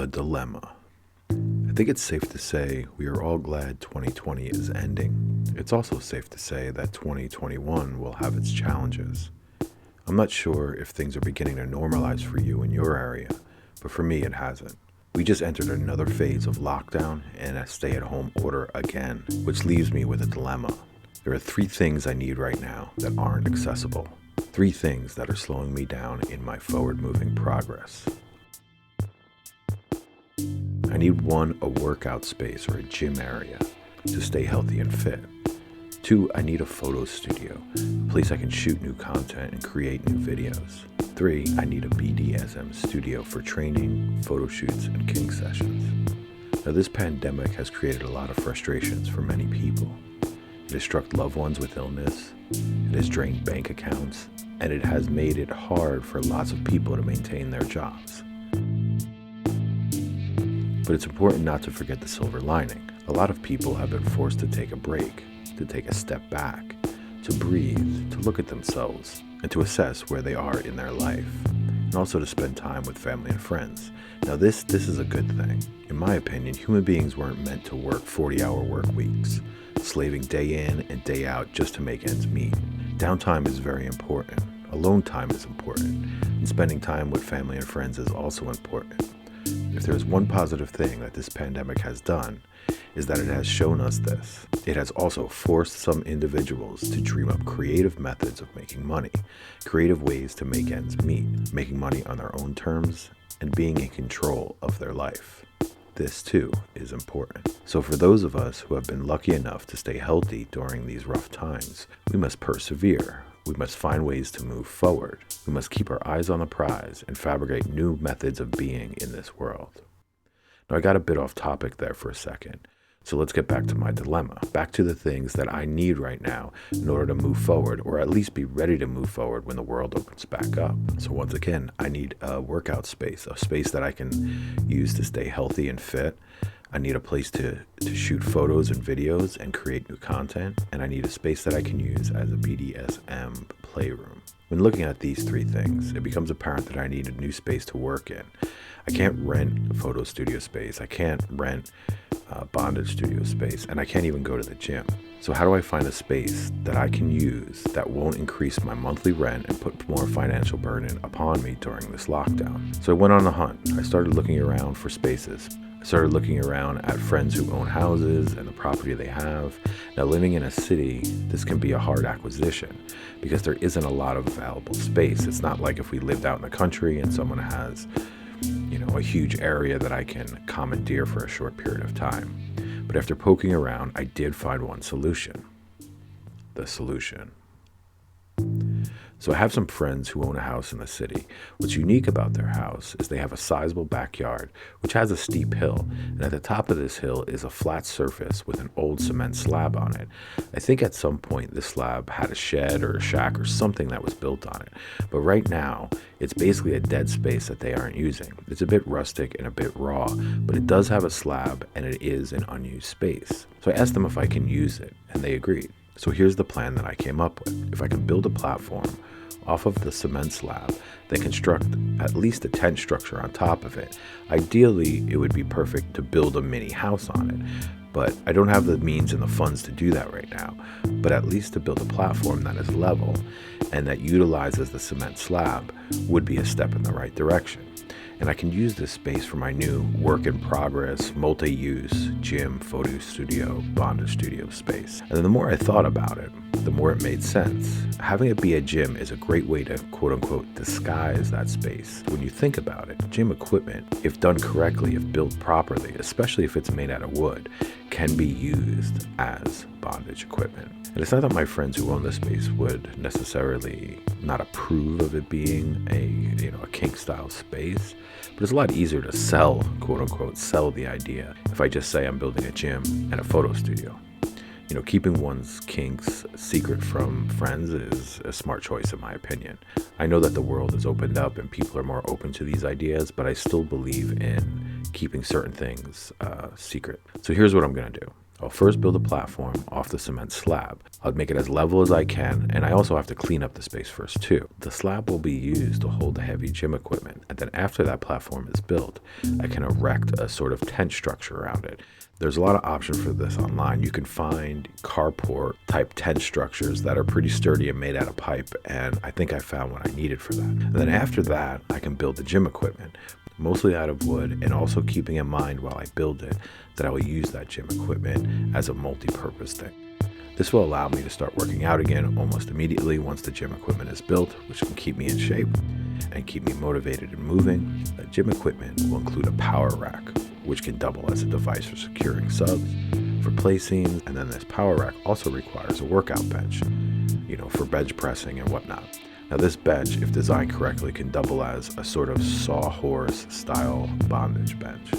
A dilemma. I think it's safe to say we are all glad 2020 is ending. It's also safe to say that 2021 will have its challenges. I'm not sure if things are beginning to normalize for you in your area, but for me it hasn't. We just entered another phase of lockdown and a stay-at-home order again, which leaves me with a dilemma. There are 3 things I need right now that aren't accessible. 3 things that are slowing me down in my forward-moving progress. I need 1, a workout space or a gym area to stay healthy and fit. 2, I need a photo studio, a place I can shoot new content and create new videos. 3, I need a BDSM studio for training, photo shoots, and kink sessions. Now, this pandemic has created a lot of frustrations for many people. It has struck loved ones with illness, it has drained bank accounts, and it has made it hard for lots of people to maintain their jobs. But it's important not to forget the silver lining. A lot of people have been forced to take a break, to take a step back, to breathe, to look at themselves, and to assess where they are in their life, and also to spend time with family and friends. Now this is a good thing. In my opinion, human beings weren't meant to work 40-hour work weeks, slaving day in and day out just to make ends meet. Downtime is very important. Alone time is important, and spending time with family and friends is also important. If there's one positive thing that this pandemic has done, is that it has shown us this. It has also forced some individuals to dream up creative methods of making money, creative ways to make ends meet, making money on their own terms, and being in control of their life. This too is important. So for those of us who have been lucky enough to stay healthy during these rough times, we must persevere. We must find ways to move forward. We must keep our eyes on the prize and fabricate new methods of being in this world. Now, I got a bit off topic there for a second, so let's get back to my dilemma, back to the things that I need right now in order to move forward, or at least be ready to move forward when the world opens back up. So once again, I need a workout space, a space that I can use to stay healthy and fit. I need a place to shoot photos and videos and create new content, and I need a space that I can use as a BDSM playroom. When looking at these 3 things, it becomes apparent that I need a new space to work in. I can't rent a photo studio space, I can't rent a bondage studio space, and I can't even go to the gym. So how do I find a space that I can use that won't increase my monthly rent and put more financial burden upon me during this lockdown? So I went on a hunt. I started looking around for spaces. I started looking around at friends who own houses and the property they have. Now, living in a city, this can be a hard acquisition because there isn't a lot of available space. It's not like if we lived out in the country and someone has, a huge area that I can commandeer for a short period of time. But after poking around, I did find one solution. The solution. So I have some friends who own a house in the city. What's unique about their house is they have a sizable backyard, which has a steep hill. And at the top of this hill is a flat surface with an old cement slab on it. I think at some point this slab had a shed or a shack or something that was built on it. But right now, it's basically a dead space that they aren't using. It's a bit rustic and a bit raw, but it does have a slab and it is an unused space. So I asked them if I can use it, and they agreed. So here's the plan that I came up with. If I can build a platform off of the cement slab, then construct at least a tent structure on top of it. Ideally, it would be perfect to build a mini house on it, but I don't have the means and the funds to do that right now. But at least to build a platform that is level and that utilizes the cement slab would be a step in the right direction. And I can use this space for my new work in progress, multi-use gym, photo studio, bondage studio space. And then the more I thought about it, the more it made sense. Having it be a gym is a great way to quote unquote disguise that space. When you think about it, gym equipment, if done correctly, if built properly, especially if it's made out of wood, can be used as bondage equipment. And it's not that my friends who own this space would necessarily not approve of it being a kink style space, but it's a lot easier to sell, quote unquote, sell the idea if I just say I'm building a gym and a photo studio. Keeping one's kinks secret from friends is a smart choice in my opinion. I know that the world has opened up and people are more open to these ideas, but I still believe in keeping certain things secret. So here's what I'm going to do. I'll first build a platform off the cement slab. I'll make it as level as I can, and I also have to clean up the space first too. The slab will be used to hold the heavy gym equipment, and then after that platform is built, I can erect a sort of tent structure around it. There's a lot of options for this online. You can find carport type tent structures that are pretty sturdy and made out of pipe, and I think I found what I needed for that. And then after that, I can build the gym equipment, mostly out of wood, and also keeping in mind while I build it that I will use that gym equipment as a multi-purpose thing. This will allow me to start working out again almost immediately once the gym equipment is built, which can keep me in shape and keep me motivated and moving. The gym equipment will include a power rack, which can double as a device for securing subs, for play scenes, and then this power rack also requires a workout bench, for bench pressing and whatnot. Now this bench, if designed correctly, can double as a sort of sawhorse style bondage bench.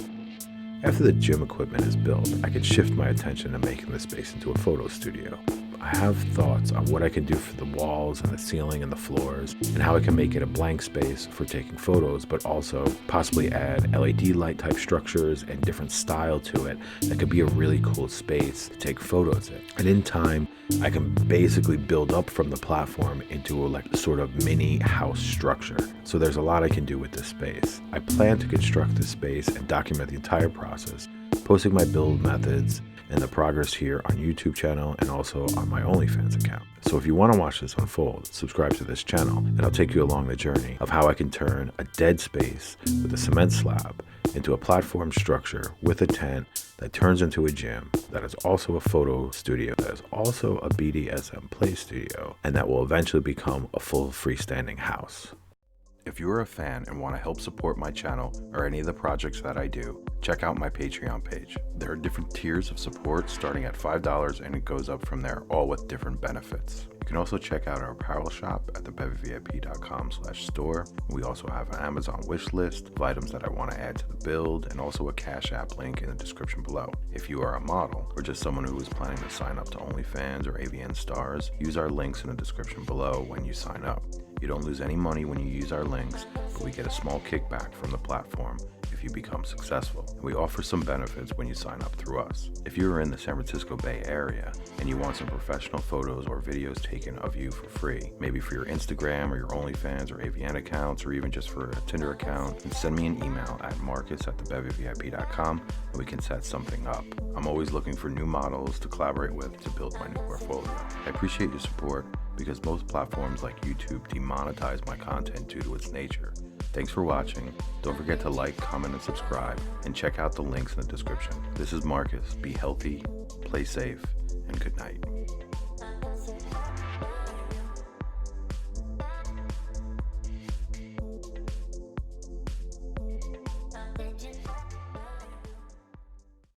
After the gym equipment is built, I can shift my attention to making the space into a photo studio. I have thoughts on what I can do for the walls and the ceiling and the floors, and how I can make it a blank space for taking photos, but also possibly add LED light type structures and different style to it that could be a really cool space to take photos in. And in time, I can basically build up from the platform into a sort of mini house structure. So there's a lot I can do with this space. I plan to construct this space and document the entire process, posting my build methods and the progress here on YouTube channel and also on my OnlyFans account. So if you want to watch this unfold, subscribe to this channel and I'll take you along the journey of how I can turn a dead space with a cement slab into a platform structure with a tent that turns into a gym, that is also a photo studio, that is also a BDSM play studio, and that will eventually become a full freestanding house. If you are a fan and want to help support my channel or any of the projects that I do, check out my Patreon page. There are different tiers of support starting at $5 and it goes up from there, all with different benefits. You can also check out our apparel shop at thebevivip.com/store. We also have an Amazon wish list of items that I want to add to the build, and also a Cash.app link in the description below. If you are a model or just someone who is planning to sign up to OnlyFans or AVN Stars, use our links in the description below when you sign up. You don't lose any money when you use our links, but we get a small kickback from the platform if you become successful. We offer some benefits when you sign up through us. If you are in the San Francisco Bay Area and you want some professional photos or videos taken of you for free, maybe for your Instagram or your OnlyFans or AVN accounts, or even just for a Tinder account, then send me an email at marcus@thebevivip.com and we can set something up. I'm always looking for new models to collaborate with to build my new portfolio. I appreciate your support because most platforms like YouTube demonetize my content due to its nature. Thanks for watching. Don't forget to like, comment, and subscribe, and check out the links in the description. This is Marcus. Be healthy, play safe, and good night.